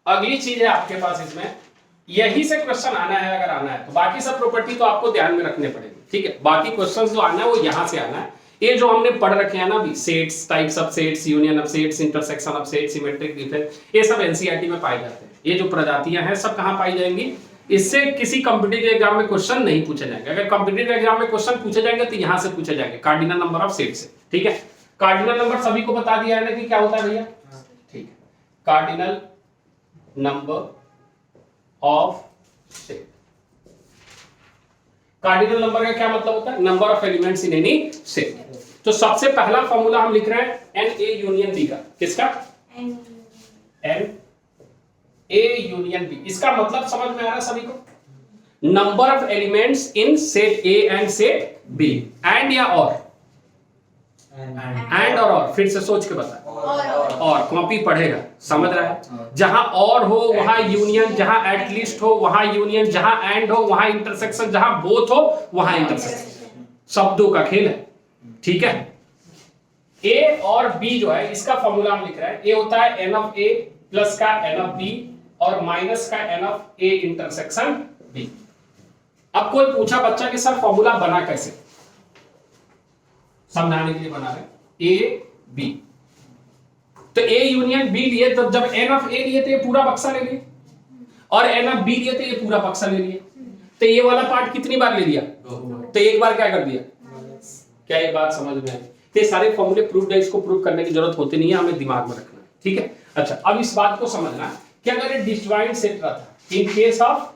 अगली चीज है आपके पास इसमें, यही से क्वेश्चन आना है अगर आना है तो, बाकी सब प्रॉपर्टी तो आपको ध्यान में रखने पड़ेगी, ठीक है। बाकी क्वेश्चंस जो आना है वो यहां से आना है। ये जो हमने पढ़ रखे हैं ना अभी, sets, types of sets, union of sets, intersection of sets, symmetric difference, ये सब एनसीईआरटी में पाए जाते हैं। ये जो प्रजातियां हैं सब कहां पाई जाएंगी, इससे किसी कॉम्पिटिटिव एग्जाम में क्वेश्चन नहीं पूछे जाएंगे। अगर कॉम्पिटिटिव एग्जाम में क्वेश्चन पूछे जाएंगे तो यहां से पूछे जाएंगे, कार्डिनल नंबर ऑफ सेट से, ठीक है। कार्डिनल नंबर सभी को बता दिया है ना कि क्या होता है भैया, ठीक है। Cardinal number of set, cardinal number का क्या मतलब होता है, number of elements in any set. तो सबसे पहला फॉर्मूला हम लिख रहे हैं एन ए यूनियन बी का, किसका, एन ए यूनियन बी। इसका मतलब समझ में आ रहा है सभी को, number of elements in set A and set B, and या और, एंड और फिर से सोच के बता, और कॉपी पढ़ेगा, समझ रहा है। जहां और हो वहां यूनियन, जहां एटलीस्ट हो वहां यूनियन, जहां एंड हो वहां इंटरसेक्शन, जहां बोथ हो वहां इंटरसेक्शन, शब्दों का खेल है, ठीक है। ए और बी जो है इसका फॉर्मूला हम लिख रहे हैं, ए होता है एन ऑफ ए प्लस का एन ऑफ बी और माइनस का N of A intersection B. अब कोई पूछा बच्चा कि सर फॉर्मूला बना कैसे, समझाने के लिए बना रहे ए बी। तो ए यूनियन बी लिए तो जब एन ऑफ ए लिए तो ये पूरा बक्सा ले लिए, और एन ऑफ बी लिए तो ये पूरा बक्सा ले लिए। तो ये वाला पार्ट कितनी बार ले लिया, तो एक बार क्या कर दिया, क्या ये बात समझ में आई। तो ये सारे फॉर्मूले प्रूफ है, इसको प्रूफ करने की जरूरत होती नहीं है, हमें दिमाग में रखना है, ठीक है। अच्छा अब इस बात को समझना कि अगर ये डिसजॉइंट सेट रहता, in case of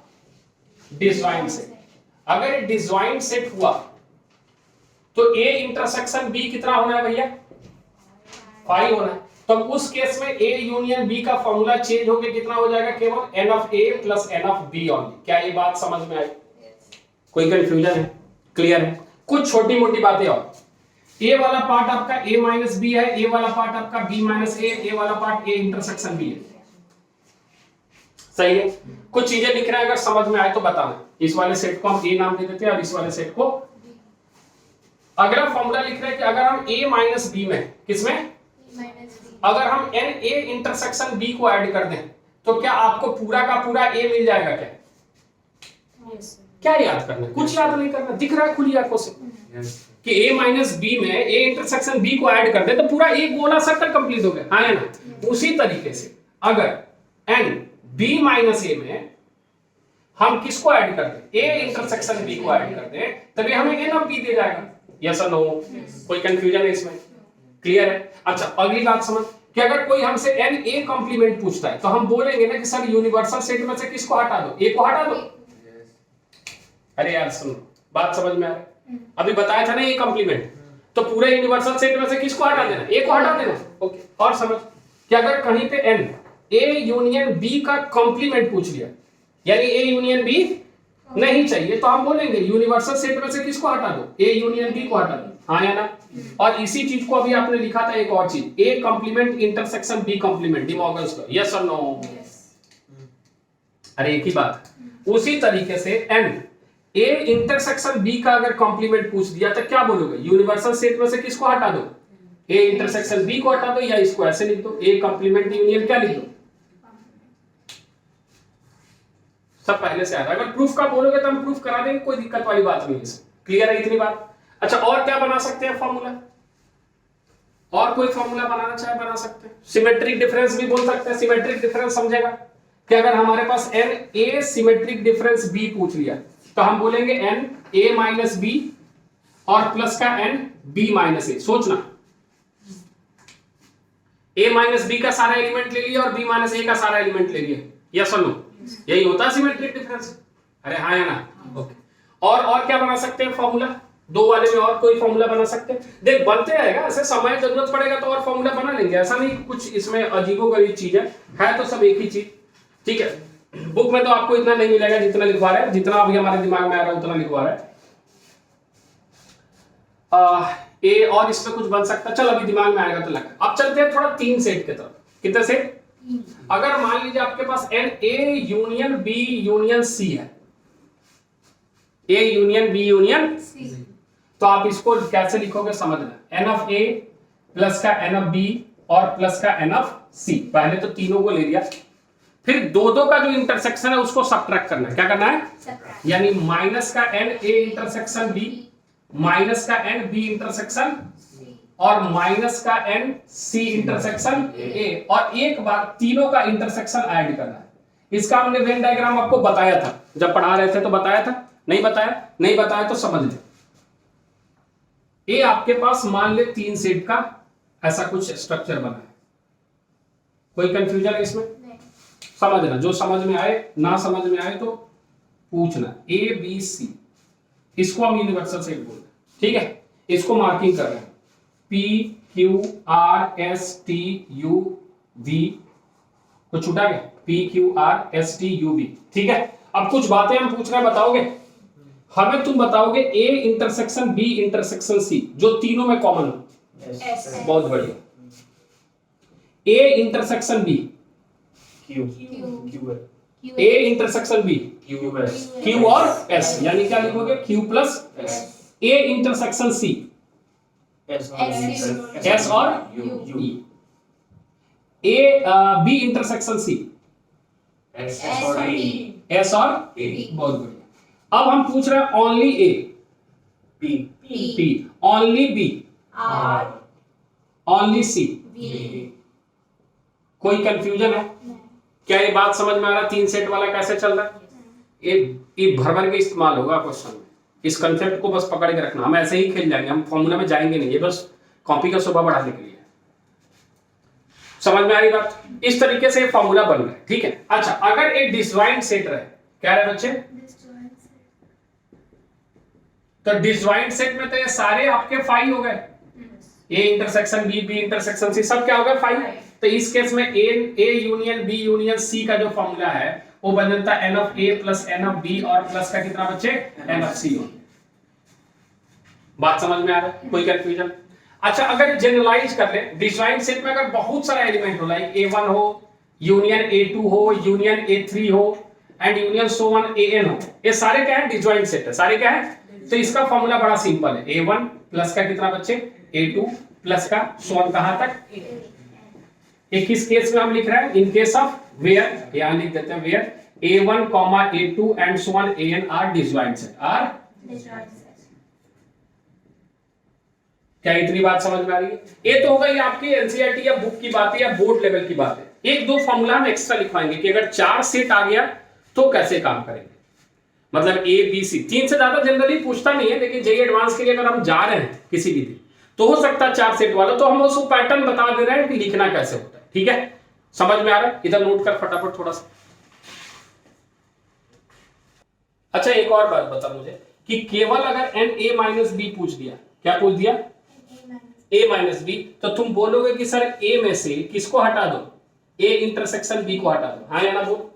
disjoint set, अगर ये डिसजॉइंट सेट हुआ तो ए इंटरसेक्शन बी कितना होना है भैया, 5 होना है। तो उस केस में ए यूनियन बी का फॉर्मूला चेंज होकर कितना हो जाएगा, केवल n of A plus n of B only. क्या ये बात समझ में आई, कोई कंफ्यूजन है, क्लियर है। कुछ छोटी मोटी बातें और, ए वाला पार्ट आपका ए माइनस बी है, ए वाला पार्ट आपका बी माइनस ए वाला पार्ट ए इंटरसेक्शन बी है, सही है। कुछ चीजें लिख रहे हैं, अगर समझ में आए तो बताना। इस वाले सेट को हम ए नाम दे देते हैं और इस वाले सेट को, अगला फॉर्मूला लिख रहे हैं कि अगर हम a माइनस बी में, किसमें, अगर हम n a इंटरसेक्शन b को ऐड कर दें तो क्या आपको पूरा का पूरा a मिल जाएगा क्या, क्या याद करना, कुछ याद नहीं करना, दिख रहा है खुली आंखों से कि a माइनस बी में a इंटरसेक्शन b को ऐड कर दे तो पूरा एक गोला सर्कल कंप्लीट हो गया, हाँ है ना। उसी तरीके से अगर n b माइनस a में हम किसको ऐड कर दें, a इंटरसेक्शन b को ऐड कर दें तभी हमें n ऑफ b दे जाएगा, यस और नो। कोई कंफ्यूजन है इसमें, क्लियर है। अच्छा अगली बात समझ कि अगर कोई हमसे एन ए कॉम्प्लीमेंट पूछता है तो हम बोलेंगे ना कि सर यूनिवर्सल सेट में से किसको हटा दो, ए को हटा दो। अरे यार सुनो, बात समझ में आ रहा है, अभी बताया था ना ए कॉम्प्लीमेंट, तो पूरे यूनिवर्सल सेट में से किसको हटा देना, ए को हटा देना, ओके। और समझ कि अगर कहीं पे एन ए यूनियन बी का कॉम्प्लीमेंट पूछ लिया, यानी ए यूनियन बी नहीं चाहिए, तो हम बोलेंगे यूनिवर्सल सेट में से किसको हटा दो, ए यूनियन बी को हटा दो, हाँ या ना। और इसी चीज को अभी आपने लिखा था एक और चीज, A complement intersection B complement, De Morgan's law, yes और नो। अरे एक ही बात, उसी तरीके से एन ए इंटरसेक्शन बी का अगर कॉम्प्लीमेंट पूछ दिया तो क्या बोलोगे, यूनिवर्सल सेट में से किसको हटा दो, ए इंटरसेक्शन बी को हटा दो, या इसको ऐसे लिख दो, ए कॉम्प्लीमेंट यूनियन क्या लिख दो, सब पहले से आ रहा है। अगर प्रूफ का बोलोगे तो हम प्रूफ करा देंगे, कोई दिक्कत वाली बात नहीं है, क्लियर है इतनी बात। अच्छा और क्या बना सकते हैं फॉर्मूला, और कोई फॉर्मूला बनाना चाहे बना सकते हैं, सिमेट्रिक डिफरेंस भी बोल सकते हैं। सिमेट्रिक डिफरेंस समझेगा कि अगर हमारे पास N A symmetric difference B पूछ लिया तो हम बोलेंगे एन ए माइनस बी और प्लस का एन बी माइनस ए। सोचना, ए माइनस बी का सारा एलिमेंट ले लिया और बी माइनस ए का सारा एलिमेंट ले लिया, यस और नो, यही होता है सिमेट्रिक डिफरेंस, अरे हाँ या ना, ओके। और क्या बना सकते हैं फॉर्मूला, दो वाले में और कोई फॉर्मूला बना सकते हैं, देख बनते रहेगा, ऐसे समय जरूरत पड़ेगा तो और फॉर्मूला बना लेंगे, ऐसा नहीं कुछ इसमें अजीबोगरीब चीज है तो सब एक ही चीज, ठीक है। बुक में तो आपको इतना नहीं मिलेगा जितना लिखवा रहे हैं, जितना अभी हमारे दिमाग में आ रहा है उतना लिखवा रहा है। ए और इसमें कुछ बन सकता है, चल अभी दिमाग में आएगा तो लगा। अब चलते हैं थोड़ा 3 सेट की तरफ, कितने सेट, अगर मान लीजिए आपके पास N A union B union C है, A union B union C, तो आप इसको कैसे लिखोगे समझना, एन ऑफ ए प्लस का एन ऑफ बी और प्लस का एन ऑफ सी। पहले तो तीनों को ले लिया, फिर दो दो का जो इंटरसेक्शन है उसको सब्ट्रैक्ट करना है। क्या करना है? यानी माइनस का n a intersection b, minus का n b इंटरसेक्शन और माइनस का n c इंटरसेक्शन a, और एक बार तीनों का इंटरसेक्शन ऐड करना है। इसका हमने वेन डायग्राम आपको बताया था, जब पढ़ा रहे थे तो बताया था, नहीं बताया? नहीं बताया तो समझ ले। ए आपके पास मान ले 3 सेट का ऐसा कुछ स्ट्रक्चर बना है, कोई कंफ्यूजन है इसमें? समझना, जो समझ में आए, ना समझ में आए तो पूछना। ए बी सी, इसको हम यूनिवर्सल सेट बोलते हैं, ठीक है? इसको मार्किंग कर रहे हैं, P Q R S T U V, तो छूटा गया, P Q R S T U V, ठीक है? अब कुछ बातें हम पूछ रहे हैं, बताओगे हमें? तुम बताओगे A intersection B intersection C, जो तीनों में कॉमन हो। बहुत बढ़िया। A intersection B Q, A intersection B Q और एस, यानी क्या लिखोगे? Q plus S. A intersection C S और U. A B intersection C S और ए। बहुत बढ़िया। अब हम पूछ रहे हैं only A, P, only B, only C. कोई कंफ्यूजन है क्या? ये बात समझ में आ रहा? 3 सेट वाला कैसे चल रहा है? ये भर भर के इस्तेमाल होगा क्वेश्चन में। इस कंसेप्ट को बस पकड़ के रखना। हम ऐसे ही खेल जाएंगे, हम फॉर्मूला में जाएंगे नहीं, ये बस कॉपी का शोभा बढ़ाने के लिए। समझ में आ रही बात? इस तरीके से फॉर्मूला बन रहा है, ठीक है? अच्छा, अगर एक डिसजॉइंट सेट रहे, क्या रहे बच्चे? तो डिसजॉइंट सेट में तो ये सारे आपके फाई हो गए, A intersection B, B intersection C, सब क्या हो गया? फाई। तो इस केस में A union B union C का जो फॉर्मूला है वो बन जाता है n of A plus n of B, और प्लस का कितना बच्चे? एन ऑफ सी हो। बात समझ में आ रहा है? कोई कंफ्यूजन? अच्छा, अगर जनरलाइज कर ले, डिसजॉइंट सेट में अगर बहुत सारा एलिमेंट हो, लाइक A1 हो, यूनियन A2 हो, यूनियन A3 हो, and union so on AN हो, ये सारे क्या है? डिसजॉइंट सेट है। सारे क्या है? तो इसका फॉर्मूला बड़ा सिंपल है, A1 प्लस का कितना बच्चे? A2 प्लस का सो ऑन कहां तक? एक किस केस में हम लिख रहे हैं? इन केस ऑफ वेयर, यहां लिख देते हैं where A1, A2 and so on AN are disjoint set, are disjoint set. क्या इतनी बात समझ में आ रही है? ये तो होगा ये आपकी एनसीईआरटी या बुक की बात है या बोर्ड लेवल की बात है। एक दो फॉर्मूला हम एक्स्ट्रा लिखवाएंगे कि अगर 4 सेट आ गया तो कैसे काम करेंगे। मतलब ए बी सी, 3 से ज्यादा जनरली पूछता नहीं है, लेकिन जेईई एडवांस के लिए अगर हम जा रहे हैं किसी भी दिन तो हो सकता है 4 सेट वाला, तो हम उसको पैटर्न बता दे रहे हैं कि लिखना कैसे होता है, ठीक है? समझ में आ रहा है? इधर नोट कर फटाफट थोड़ा सा। अच्छा, एक और बात बता मुझे कि केवल अगर एन ए माइनस बी पूछ दिया, क्या पूछ दिया? ए माइनस बी, तो तुम बोलोगे कि सर ए में से किसको हटा दो? ए इंटरसेक्शन बी को हटा दो, हाँ या ना बोल?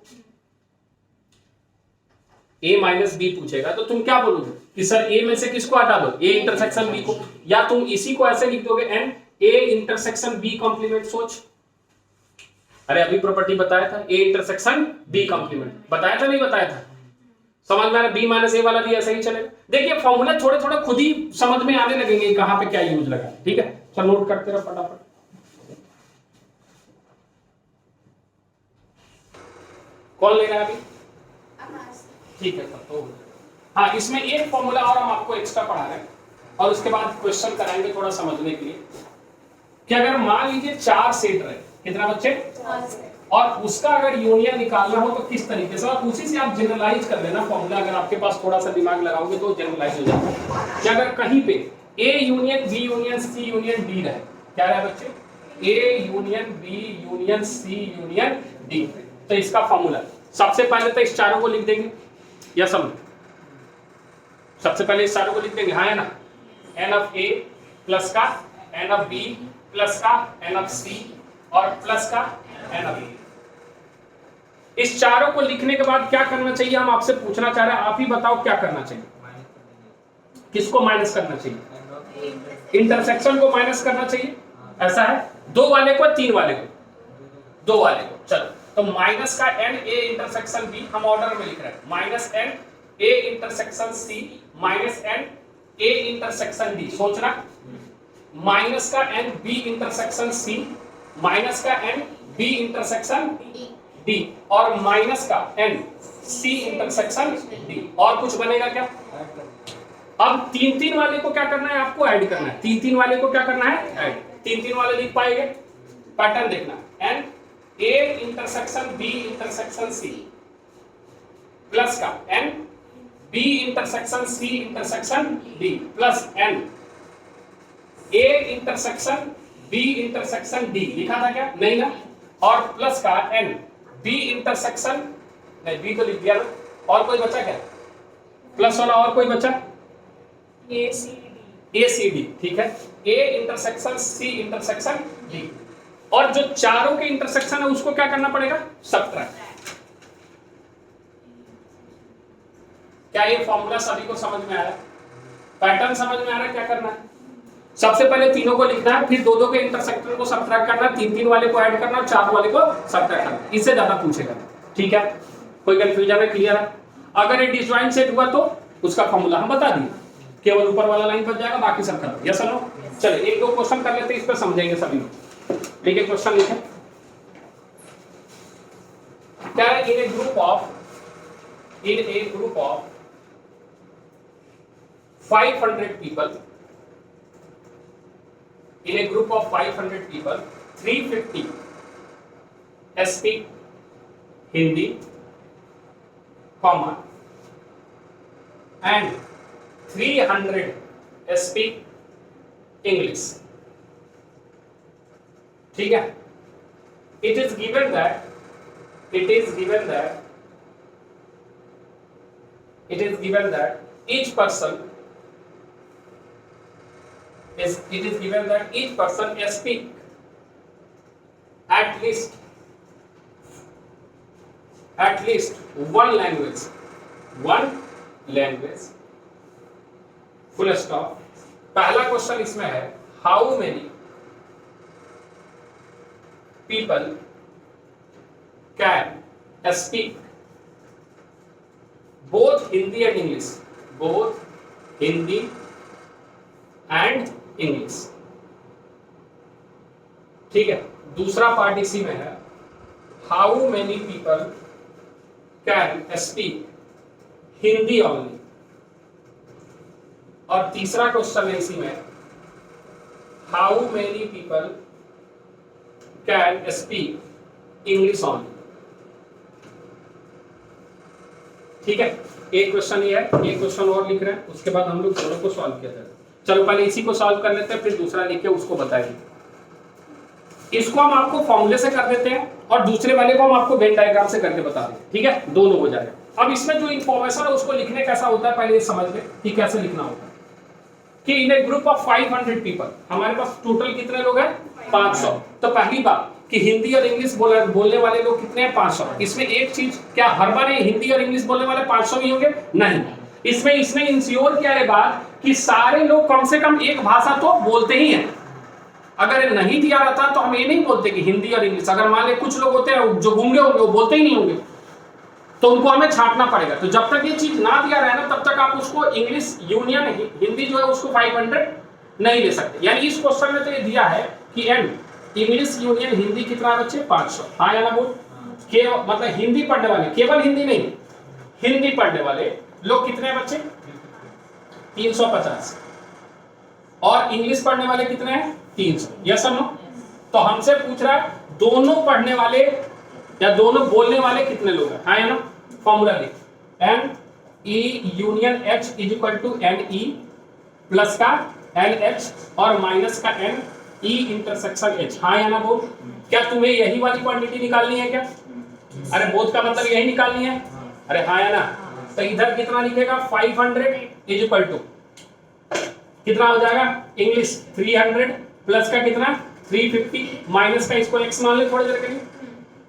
ए माइनस बी पूछेगा तो तुम क्या बोलोगे कि सर ए में से किसको हटा दो? ए इंटरसेक्शन बी को, या तुम इसी को ऐसे लिख दोगे n A intersection B complement. सोच, अरे अभी प्रॉपर्टी बताया था, ए इंटरसेक्शन बी कॉम्प्लीमेंट बताया था, नहीं बताया था? समझ में आ रहा? बी माइनस ए वाला भी ऐसे ही चलेगा। देखिए फॉर्मूला थोड़े थोड़े खुद ही समझ में आने लगेंगे कहां पे क्या यूज लगा, ठीक है? चल नोट करते रहो फटाफट। कौन ले रहा है अभी? ठीक है, तो हाँ, इसमें एक फॉर्मूला और हम आपको एक्स्ट्रा पढ़ा रहे हैं और उसके बाद क्वेश्चन कराएंगे थोड़ा समझने के लिए कि अगर मान लीजिए 4 सेट रहे, कितना बच्चे? 4 सेट, और उसका अगर यूनियन निकालना हो तो किस तरीके से, और उसी से आप जनरलाइज कर लेना फॉर्मूला। अगर आपके पास थोड़ा सा दिमाग लगाओगे तो जनरलाइज हो जाएगा कि अगर कहीं पे A union B union C union D रहे, क्या रहे बच्चे? A union B union C union D, तो इसका फॉर्मूला सबसे पहले तो इस चारों को लिख देंगे, या समझ? सबसे पहले इस चारों को लिख देंगे, हाँ या ना? एन ऑफ ए प्लस का एन ऑफ बी प्लस का एन ऑफ सी और प्लस का एन ऑफ बी। इस चारों को लिखने के बाद क्या करना चाहिए? हम आपसे पूछना चाह रहे हैं, आप ही बताओ क्या करना चाहिए? किसको माइनस करना चाहिए? इंटरसेक्शन को माइनस करना चाहिए, ऐसा है? 2 वाले को, 3 वाले को? 2 वाले को। चलो, तो माइनस का एन ए इंटरसेक्शन बी हम ऑर्डर में लिख रहे हैं, minus n A intersection C minus n A intersection D. सोचना, माइनस का N B intersection C minus का एन बी इंटरसेक्शन डी और माइनस का एन सी इंटरसेक्शन डी। और कुछ बनेगा क्या? अब 3-3 वाले को क्या करना है? आपको ऐड करना है। 3-3 वाले को क्या करना है? ऐड। 3-3 वाले लिख पाएंगे? पैटर्न देखना, N A intersection B intersection C plus का N B intersection C intersection D plus N A intersection B intersection D. लिखा था क्या? नहीं ना। और प्लस का एन बी इंटरसेक्शन, नहीं बी तो लिख दिया ना। और कोई बचा क्या? प्लस वाला और कोई बचा? ए सी डी, ठीक है। A intersection C intersection D. और जो चारों के इंटरसेक्शन है उसको क्या करना पड़ेगा? सब्ट्रैक्ट। क्या ये फॉर्मूला सभी को समझ में आया? पैटर्न समझ में आ रहा है? क्या करना है? सबसे पहले तीनों को लिखना है, फिर दो के इंटरसेक्शन को सब्ट्रैक्ट करना है, 3-3 वाले को ऐड करना है, 4 वाले को सब्ट्रैक्ट करना है। इससे ज्यादा पूछेगा, ठीक है? कोई कंफ्यूजन है? क्लियर है? अगर ये डिसजॉइंट सेट हुआ तो उसका फॉर्मूला हम बता दिए, केवल ऊपर वाला लाइन बच जाएगा, बाकी सब खत्म। यस और नो? चलिए एक दो क्वेश्चन कर लेते हैं, इस पर समझेंगे सभी लोग। ठीक है, क्वेश्चन लिखें। क्या है? इन a group of 500 people, in a group of 500 people, 350 speak Hindi, comma, and 300 speak English. ठीक है? It is given that each person speak at least one language, full stop। पहला क्वेश्चन इसमें है, how many people can speak both Hindi and English, ठीक है। दूसरा part इसी में है, how many people can speak Hindi only. और तीसरा क्वेश्चन है इसी में, how many people can speak English only. ठीक है, एक क्वेश्चन ये है, एक क्वेश्चन और लिख रहे हैं, उसके बाद हम लोग दोनों को सॉल्व किया जाएगा। चलो पहले इसी को सॉल्व कर लेते हैं, फिर दूसरा लिख के उसको बताएंगे। इसको हम आपको फॉर्मूले से कर देते हैं और दूसरे वाले को हम आपको वेन डायग्राम से करके बता देंगे। ठीक है, दोनों हो जाएगा। अब इसमें जो इंफॉर्मेशन है उसको लिखने कैसा होता है पहले ये समझ ले कि कैसे लिखना होता है। कि इन ए ग्रुप ऑफ 500 पीपल, हमारे पास टोटल कितने लोग हैं? 500। तो पहली बात कि हिंदी और इंग्लिश बोलने वाले लोग कितने हैं? 500। इसमें एक चीज, क्या हर बार हिंदी और इंग्लिश बोलने वाले 500 ही होंगे? नहीं। इसमें इंश्योर किया है बात कि सारे लोग कम से कम एक भाषा तो बोलते ही हैं। अगर ये नहीं दिया रहता तो हम ये नहीं बोलते कि हिंदी और इंग्लिश। अगर मान ले कुछ लोग होते हैं जो गूंगे होंगे, वो बोलते ही नहीं होंगे, तो उनको हमें छांटना पड़ेगा। तो जब तक ये चीज ना दिया रहे ना, तब तक आप उसको इंग्लिश यूनियन हिंदी जो है उसको 500 नहीं ले सकते। यानी इस क्वेश्चन में तो ये दिया है कि एन इंग्लिश यूनियन हिंदी कितना बच्चे? 500। हाँ या ना बोल? मतलब हिंदी पढ़ने वाले, केवल हिंदी नहीं, हिंदी पढ़ने वाले लोग कितने बच्चे? 350। और इंग्लिश पढ़ने वाले कितने हैं? 300। यस और नो? तो हमसे पूछ रहा है दोनों पढ़ने वाले या दोनों बोलने वाले कितने लोग हैं? हाँ या ना? फॉर्मूला लिख, n E union H is equal to n E plus का एन एच और माइनस का एन ई इंटरसेक्शन एच। हाँ या ना बोल? क्या तुम्हें यही वाली क्वांटिटी निकालनी है क्या? अरे बोथ का मतलब यही निकालनी है। अरे हाँ या ना? तो इधर कितना लिखेगा? 500 इज इक्वल टू कितना हो जाएगा? इंग्लिश 300 प्लस का कितना? 350 माइनस का इसको x मान ले थोड़ी देर के लिए,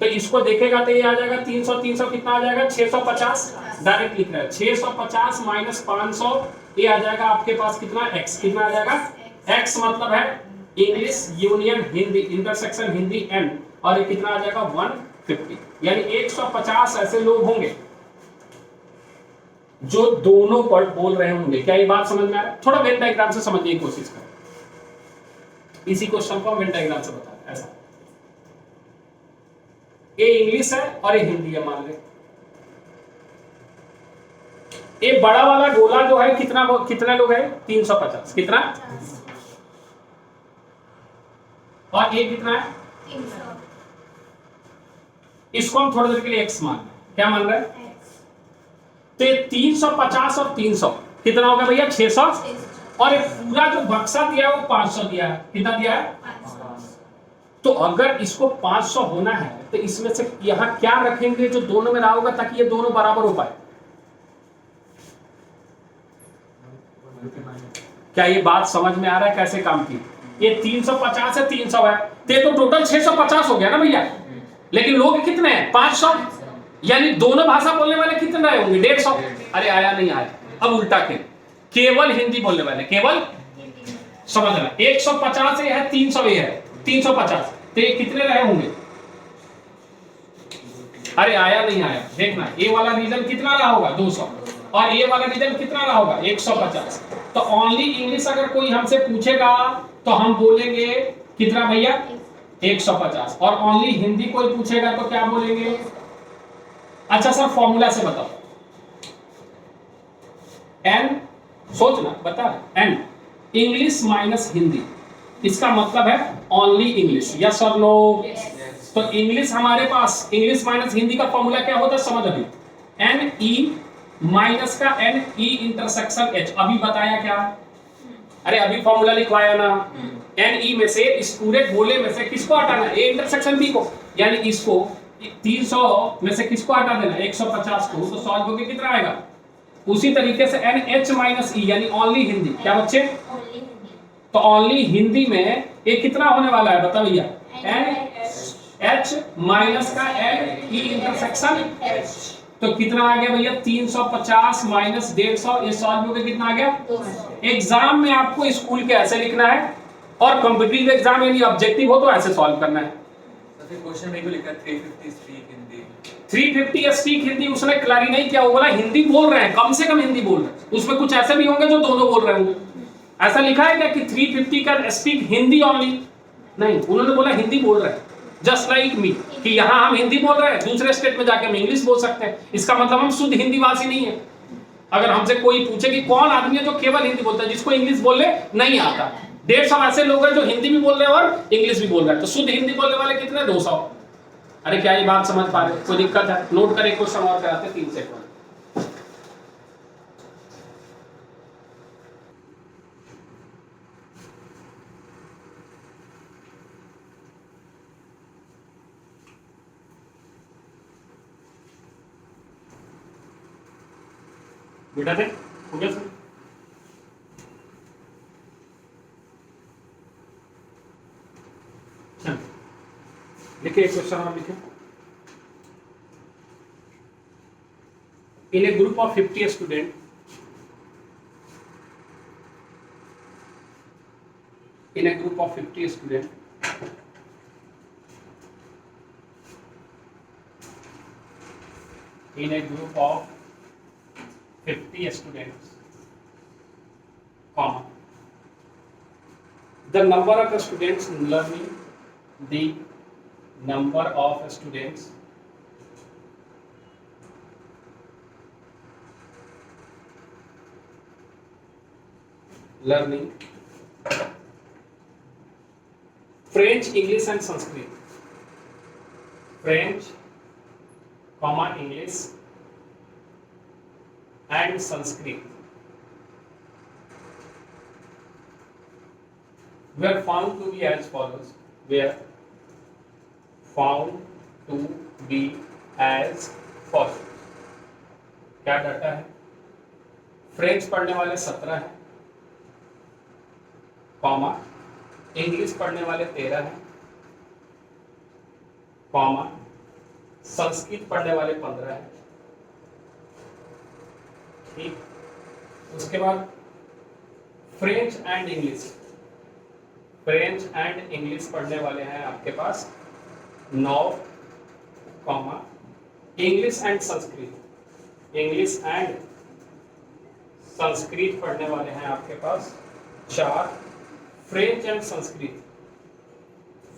तो इसको देखेगा तो ये आ जाएगा 300 कितना आ जाएगा? 650। डायरेक्ट लिख रहा है 650 माइनस 500, ये आ जाएगा आपके पास कितना? x। कितना आ जाएगा? x मतलब है English union Hindi intersection Hindi n, और ये कितना आ जाएगा? 150। यानी 150 ऐसे लोग होंगे जो दोनों पर बोल रहे होंगे। क्या ये बात समझ में आ रहा है? थोड़ा वेन डायग्राम से समझने की कोशिश करें। इसी क्वेश्चन को हम वेन डायग्राम से बताएं। ऐसा ये इंग्लिश है और ये हिंदी है मान ले। ये बड़ा वाला गोला जो है कितना लोग है 350 कितना, और ये कितना है 300। इसको हम थोड़ी देर के लिए x मान रहे हैं। क्या मान रहे हैं? तो ये 350 और 300 कितना होगा भैया 600, और ये पूरा जो बक्सा दिया है वो 500 दिया है। कितना दिया है? 500। तो अगर इसको 500 होना है तो इसमें से यहां क्या रखेंगे जो दोनों में रहा होगा ताकि ये दोनों बराबर हो पाए? क्या ये बात समझ में आ रहा है कैसे काम की? ये 350 है 300 है तो टोटल 650 हो गया ना भैया। लेकिन लोग कितने हैं 500, यानी दोनों भाषा बोलने वाले कितने रहे होंगे 150। अरे आया नहीं आया। अब उल्टा के केवल हिंदी बोलने वाले, केवल समझना 150 ये है 300 ये है 350, तो ये कितने रहे होंगे? अरे आया नहीं आया। देखना ये वाला रीजन कितना रहा होगा 200, और ये वाला रीजन कितना रहा होगा 150। तो ओनली इंग्लिश अगर कोई हमसे पूछेगा तो हम बोलेंगे कितना भैया 150, और ओनली हिंदी कोई पूछेगा तो क्या बोलेंगे? अच्छा सर फॉर्मूला से बताओ। एन सोचना बता, एन इंग्लिश माइनस हिंदी, इसका मतलब है ओनली इंग्लिश, यस और नो? तो इंग्लिश हमारे पास इंग्लिश माइनस हिंदी का फॉर्मूला क्या होता है समझ अभी, एन ई माइनस का एन ई इंटरसेक्शन एच। अभी बताया क्या? अरे अभी फॉर्मूला लिखवाया ना। एन ई में से इस पूरे गोले में से किसको हटाना? ए इंटरसेक्शन बी को, यानी इसको 300 में से किसको हटा देना 150 को, तो सॉल्व होके कितना आएगा? उसी तरीके से एन एच माइनस ई यानी ओनली हिंदी। क्या बच्चे? तो ओनली हिंदी में ये कितना होने वाला है बता भैया? एन एच माइनस का एन ई इंटरसेक्शन एच। तो कितना आ गया भैया 350 माइनस 150, ये सॉल्व होके कितना आ गया? एग्जाम में आपको स्कूल के ऐसे लिखना है और कॉम्पिटिटिव एग्जाम यानी ऑब्जेक्टिव हो तो ऐसे सॉल्व करना है। क्वेश्चन में लिखा 350 स्पीक हिंदी, 350 स्पीक हिंदी उसने क्लैरिफाई नहीं किया। वो बोला हिंदी बोल रहे हैं, कम से कम हिंदी बोल रहे हैं। उसमें कुछ ऐसे भी होंगे जो दोनों बोल रहे होंगे। ऐसा लिखा है क्या कि 350 का स्पीक हिंदी ओनली? नहीं, उन्होंने बोला हिंदी बोल रहे हैं। जस्ट लाइक मी कि यहाँ हम हिंदी बोल रहे हैं, दूसरे स्टेट में जाके हम इंग्लिश बोल सकते हैं। इसका मतलब हम शुद्ध हिंदी भाषी नहीं है। अगर हमसे कोई पूछे कि कौन आदमी है जो केवल हिंदी बोलता है, जिसको इंग्लिश बोलने नहीं आता, 150 ऐसे लोग हैं जो हिंदी भी बोल रहे हैं और इंग्लिश भी बोल रहे हैं। तो शुद्ध हिंदी बोलने वाले कितने? 200। अरे क्या ये बात समझ पा रहे? कोई दिक्कत है? नोट करें, क्वेश्चन और कराते 3 सेकंड। बेटा दे हो गया सर? लिखे एक क्वेश्चन और लिखे। In a group of 50 student, in a group of 50 students, in a group of 50 students, comma, the number of students learning, the number of students learning French, English and Sanskrit. French, comma English and Sanskrit were found to be as follows. Were found to be as follows. क्या data है? French पढ़ने वाले 17 हैं, comma English पढ़ने वाले 13 हैं, comma Sanskrit पढ़ने वाले 15 हैं। ठीक, उसके बाद French and English, French and English पढ़ने वाले हैं आपके पास 9, comma English and Sanskrit, English and Sanskrit पढ़ने वाले हैं आपके पास 4, French and Sanskrit,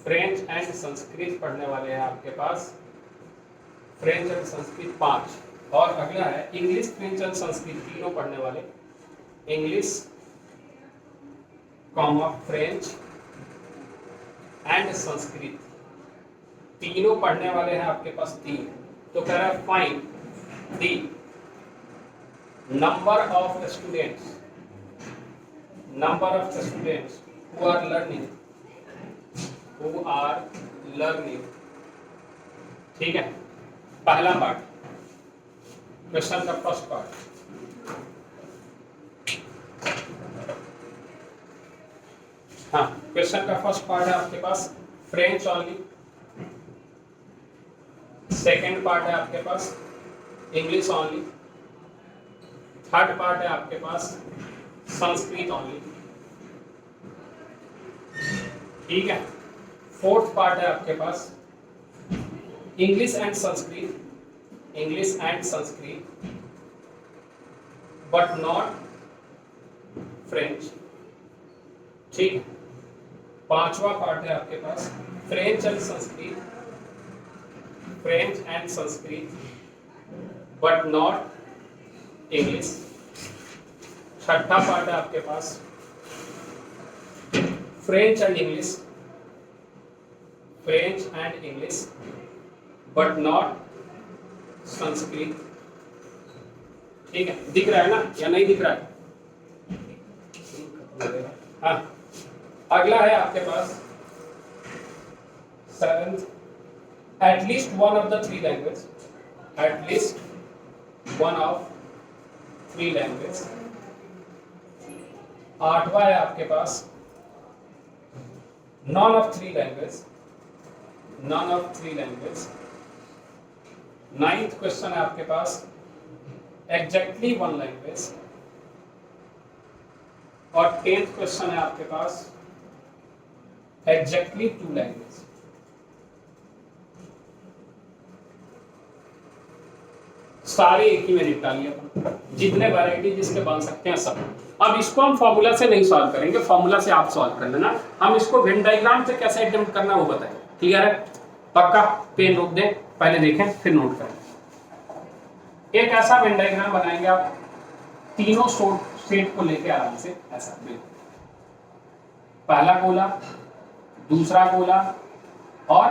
French and Sanskrit पढ़ने वाले हैं आपके पास फ्रेंच एंड संस्कृत 5, और अगला है इंग्लिश, फ्रेंच एंड संस्कृत तीनों पढ़ने वाले, English comma French and Sanskrit तीनों पढ़ने वाले हैं आपके पास 3। तो कह रहा है find the number of students who are learning, ठीक है। पहला पार्ट, क्वेश्चन का फर्स्ट पार्ट, हाँ क्वेश्चन का फर्स्ट पार्ट है आपके पास फ्रेंच ओनली, सेकेंड पार्ट है आपके पास इंग्लिश ओनली, थर्ड पार्ट है आपके पास संस्कृत ओनली, ठीक है। फोर्थ पार्ट है आपके पास English and Sanskrit but not French, ठीक है। पांचवा पार्ट है आपके पास French and Sanskrit but not English. छठा पार्ट है आपके पास French and English but not Sanskrit, ठीक है। दिख रहा है ना या नहीं दिख रहा है? हाँ, अगला है आपके पास seventh, at least one of the three language. आठवां है आपके पास none of three language। Ninth question है आपके पास एग्जैक्टली वन लैंग्वेज, और 10th क्वेश्चन है आपके पास एग्जैक्टली टू लैंग्वेज। सारे एक ही में निपटा लिए अपन, जितने वैरायटी जिसके बन सकते हैं सब। अब इसको हम फॉर्मूला से नहीं सॉल्व करेंगे, फॉर्मूला से आप सॉल्व कर लेना, हम इसको वेन डायग्राम से कैसे अटेम्प्ट करना वो बताएं, क्लियर है? पक्का? पेन रोक दें, पहले देखें फिर नोट करें। एक ऐसा वेन डायग्राम बनाएंगे आप तीनों सेट को लेके आराम से, ऐसा बिल्कुल, पहला गोला, दूसरा गोला और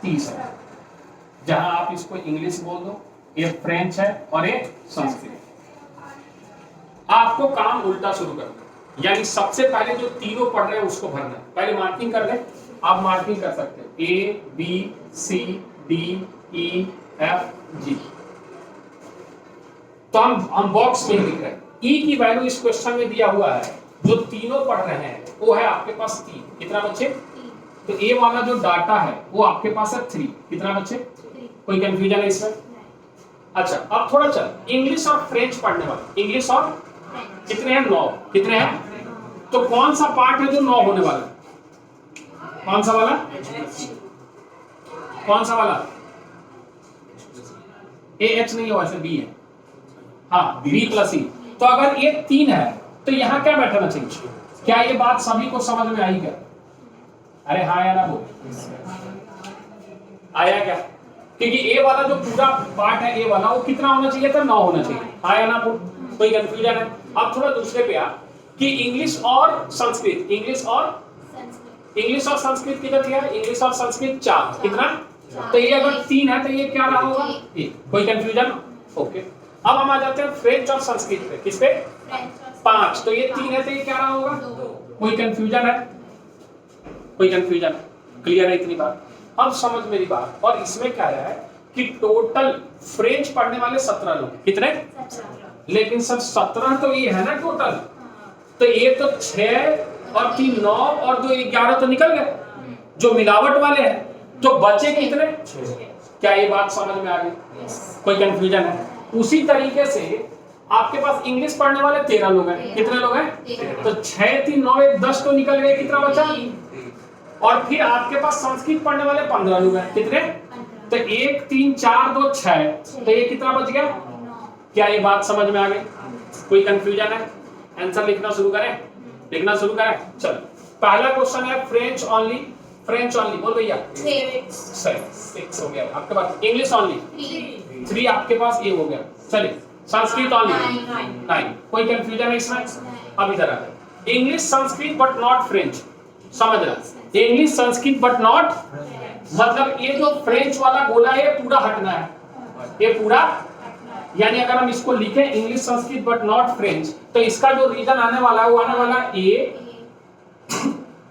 तीसरा, जहां आप इसको इंग्लिश बोल दो, ये फ्रेंच है और ये संस्कृत। आपको काम उल्टा शुरू कर दो, यानी सबसे पहले जो तीनों पढ़ रहे हैं उसको भरना है। पहले मार्किंग कर दें, आप मार्किंग कर सकते हो A B C D E F G। तो हम बॉक्स में ही लिख रहे हैं। E की वैल्यू इस क्वेश्चन में दिया हुआ है, जो तीनों पढ़ रहे हैं वो है आपके पास 3। कितना बच्चे? तो A वाला जो डाटा है वो आपके पास है 3। कितना बच्चे? कोई कंफ्यूजन है इसमें? अच्छा, अब थोड़ा चल, इंग्लिश और फ्रेंच पढ़ने वाले, इंग्लिश और कितने हैं? 9। कितने हैं? तो कौन सा पार्ट है जो 9 होने वाला है? कौन सा वाला? कौन सा वाला? AH नहीं है, वैसे B है, हाँ B प्लस E। तो अगर ये 3 है तो यहाँ क्या बैठना चाहिए? क्या ये बात सभी को समझ में आई क्या? अरे हाँ या ना बोल, आया क्या? क्योंकि ए वाला जो पूरा पार्ट है, ए वाला, वो कितना होना चाहिए था? 9 होना चाहिए। आया ना बोल? कोई कंफ्यूजन है? अब थोड़ा दूसरे पे आ कि इंग्लिश और संस्कृत, इंग्लिश और संस्कृत कितना दिया? इंग्लिश और संस्कृत 4। कितना? तो ये अगर 3 है तो ये क्या रहा होगा? कोई कंफ्यूजन? ओके। अब हम आ जाते हैं फ्रेंच और संस्कृत पे। किस पे? 5। तो ये 3 है तो ये क्या रहा होगा? कोई कंफ्यूजन है? कोई कंफ्यूजन? क्लियर है इतनी बात? अब समझ मेरी बात। और इसमें क्या है कि टोटल फ्रेंच पढ़ने वाले 17 लोग। कितने? 17। लेकिन सर 17 तो ये है ना टोटल, तो ये तो 6 और 3 9 और 2 11 तो निकल गए जो मिलावट वाले हैं, तो बचे कितने? 6। क्या ये बात समझ में आ गई? कोई कंफ्यूजन है? उसी तरीके से आपके पास इंग्लिश पढ़ने वाले 13 लोग हैं। कितने लोग हैं? तो 6 3 9 1 10 तो निकल गए, कितना बचा? और फिर आपके पास संस्कृत पढ़ने वाले 15 लोग हैं। कितने? तो 1 3 4 2 6, तो ये कितना बच गया? क्या ये बात समझ में आ गई? कोई कंफ्यूजन है? आंसर लिखना शुरू करें, लिखना शुरू करें। चलो, पहला क्वेश्चन है फ्रेंच ओनली, फ्रेंच ओनली, बोल भैया। 6 सही, 6 हो गया आपके पास। इंग्लिश ओनली 3 आपके पास, ये हो गया। चलिए संस्कृत ओनली 9। कोई कंफ्यूजन है इसमें? अब इधर आ, English Sanskrit but not French, समझना। इंग्लिश संस्कृत बट नॉट, मतलब ये जो फ्रेंच वाला गोला है ये पूरा हटना है, ये पूरा, यानी अगर हम इसको लिखें English Sanskrit but not French, तो इसका जो रीजन आने वाला है वो आने वाला ए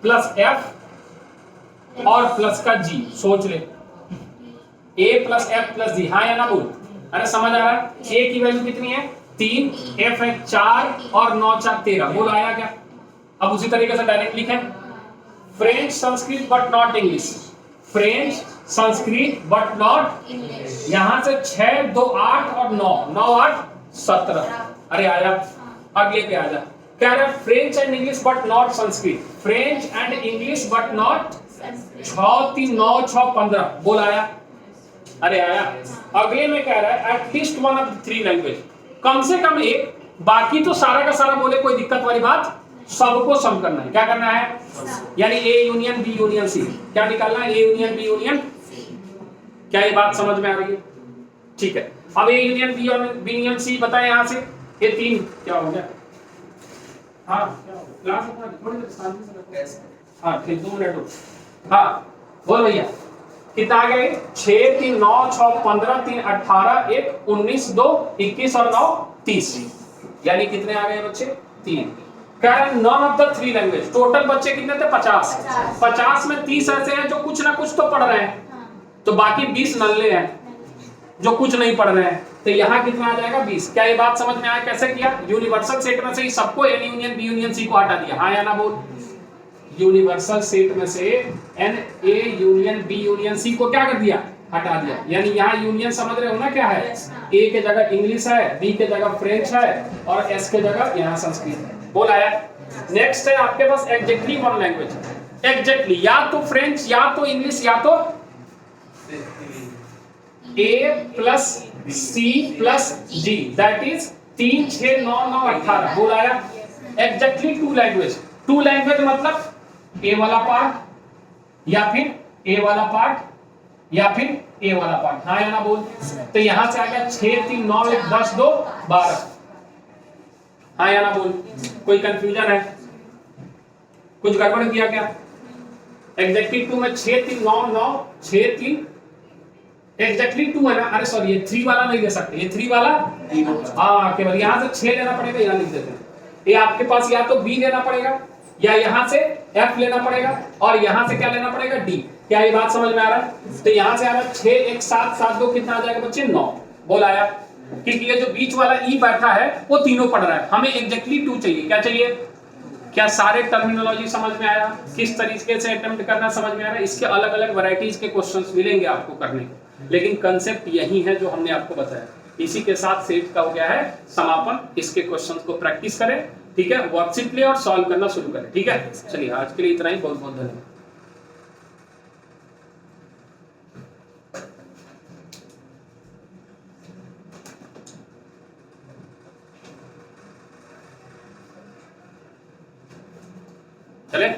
प्लस एफ और प्लस का जी। सोच ले, ए प्लस एफ प्लस जी, हाँ या ना बोल? अरे समझ आ रहा है? ए की वैल्यू कितनी है 3, एफ है 4 और 9 4 13। बोल आया क्या? अब उसी तरीके से डायरेक्ट लिखें French Sanskrit but not English, French Sanskrit but not English. यहां से 6 2 8 और 9 9 8 17। अरे आया, अगले पे आ जा। कह रहा है French and English but not Sanskrit, French and English but not 6 3 9 6 15। बोल आया? अरे आया। अगले में कह रहा है एटलीस्ट वन ऑफ 3 लैंग्वेज, कम से कम एक, बाकी तो सारा का सारा बोले कोई दिक्कत वाली बात, सबको सम करना है। क्या करना है? यानी A union B union C. क्या निकालना है? A union B union. क्या ये बात समझ में आ रही है? ठीक है। अब A union B union C बताएं यहां से, ये 3 क्या हो गया? हाँ क्या हो गया? क्लास अपना थोड़ी देर शांति से रखो। हाँ ठीक, 2 मिनट रुक। हाँ बोल भैया, कितना आ गया? 6 3 9 6 15 3 18 1 19 2 21 और 9 30। यानी कितने आ गए बच्चे? 3। कह रहे none of the 3 language. Total बच्चे कितने थे? 50। 50 में 30 ऐसे हैं जो कुछ ना कुछ तो पढ़ रहे हैं, तो बाकी 20 नल्ले हैं जो कुछ नहीं पढ़ रहे हैं। तो यहाँ कितना आ जाएगा? 20। क्या ये बात समझ में आया? कैसे किया? यूनिवर्सल सेट में से ही सबको n union B union C को हटा दिया, हाँ या ना बोल? यूनिवर्सल सेट में से n A union B union C को क्या कर दिया? हटा दिया। यानी यहाँ यूनियन समझ रहे हो ना क्या है? ए के जगह इंग्लिश है, बी के जगह फ्रेंच है और एस के जगह यहाँ संस्कृत है। बोल आया? नेक्स्ट है आपके पास एग्जैक्टली वन लैंग्वेज। एग्जैक्टली या तो फ्रेंच या तो इंग्लिश या तो A plus C plus G, that is 3 6 9 9 18। बोल आया? Exactly 2 language. 2 लैंग्वेज मतलब ए वाला पार्ट या फिर ए वाला पार्ट या फिर ए वाला पार्ट, हाँ या ना बोल? तो यहां से आ गया 6 3 9 1 10 2 12, हाँ या ना बोल? कोई कंफ्यूजन है? कुछ गड़बड़ किया क्या? एग्जैक्टली 2 में 6 3 9 9 6 3 एग्जैक्टली 2 है ना? अरे सॉरी, ये 3 वाला नहीं ले सकते, ये 3 वाला हाँ केवल यहां से 6 लेना पड़ेगा, यहां लिख देते हैं। ये आपके पास या तो बी लेना पड़ेगा या यहां से एफ लेना पड़ेगा और यहां से क्या लेना पड़ेगा? डी। क्या ये बात समझ में आ रहा है? तो यहां से आ रहा है 6 1 7 7 2 कितना आ जाएगा बच्चे? 9। बोल आया? क्योंकि ये जो बीच वाला ई बैठा है वो तीनों पढ़ रहा है, हमें एग्जैक्टली 2 चाहिए। क्या चाहिए? क्या सारे टर्मिनोलॉजी समझ में आया? किस तरीके से अटेम्प्ट करना समझ में आ रहा है? इसके अलग अलग वैरायटीज के क्वेश्चंस मिलेंगे आपको करने, लेकिन कंसेप्ट यही है जो हमने आपको बताया। इसी के साथ सेट का हो गया है समापन। इसके क्वेश्चंस को प्रैक्टिस करें, ठीक है? वर्कशीट ले और सॉल्व करना शुरू करें, ठीक है? चलिए आज के लिए इतना ही, बहुत बहुत धन्यवाद। चले।